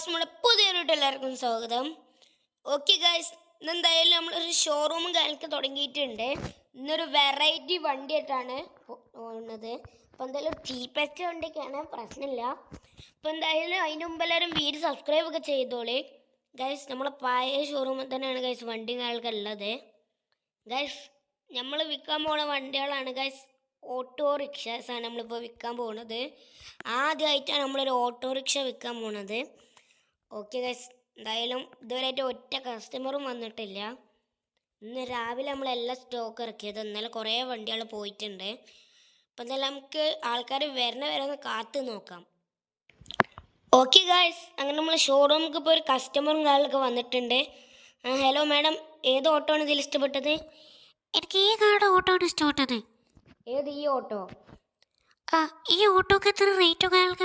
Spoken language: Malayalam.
ഗായ്സ് നമ്മുടെ പുതിയൊരു എല്ലാവർക്കും സ്വാഗതം. ഓക്കെ ഗായ്സ്, ഇന്നെന്തായാലും നമ്മളൊരു ഷോറൂമും കാര്യങ്ങളൊക്കെ തുടങ്ങിയിട്ടുണ്ട്. ഇന്നൊരു വെറൈറ്റി വണ്ടിയായിട്ടാണ് പോകുന്നത്. അപ്പോൾ എന്തായാലും ചീപ്പസ്റ്റ് വണ്ടിയൊക്കെയാണ്, പ്രശ്നമില്ല. അപ്പോൾ എന്തായാലും അതിന് മുമ്പ് എല്ലാവരും വീഡിയോ സബ്സ്ക്രൈബ് ഒക്കെ ചെയ്തോളി ഗൈസ്. നമ്മളെ പഴയ ഷോറൂമിൽ തന്നെയാണ് ഗൈസ് വണ്ടിയും കാര്യങ്ങളൊക്കെ ഉള്ളത്. ഗൈസ് നമ്മൾ വിൽക്കാൻ പോകുന്ന വണ്ടികളാണ് ഗൈസ്, ഓട്ടോറിക്ഷാസാണ് നമ്മളിപ്പോൾ വിൽക്കാൻ പോകുന്നത്. ആദ്യമായിട്ടാണ് നമ്മളൊരു ഓട്ടോറിക്ഷ വിൽക്കാൻ പോകുന്നത്. ഓക്കെ ഗൈസ്, എന്തായാലും ഇതുവരെയായിട്ട് ഒറ്റ കസ്റ്റമറും വന്നിട്ടില്ല. ഇന്ന് രാവിലെ നമ്മളെല്ലാം സ്റ്റോക്ക് ഇറക്കിയത്. ഇന്നലെ കുറേ വണ്ടികൾ പോയിട്ടുണ്ട്. അപ്പം എന്തായാലും നമുക്ക് ആൾക്കാർ വരണ വരെ ഒന്ന് കാത്തു നോക്കാം. ഓക്കെ ഗൈസ്, അങ്ങനെ നമ്മൾ ഷോറൂമിലേക്ക് ഇപ്പോൾ ഒരു കസ്റ്റമറും കാര്യങ്ങളൊക്കെ വന്നിട്ടുണ്ട്. ഹലോ മാഡം, ഏത് ഓട്ടോ ആണ് ഇതിൽ ഇഷ്ടപ്പെട്ടത്? എനിക്ക് ഈ കാർഡ് ഓട്ടോ ആണ് ഇഷ്ടപ്പെട്ടത്. ഏത് ഈ ഓട്ടോ? ഈ ഓട്ടോക്ക് എത്ര റേറ്റും കാര്യങ്ങളൊക്കെ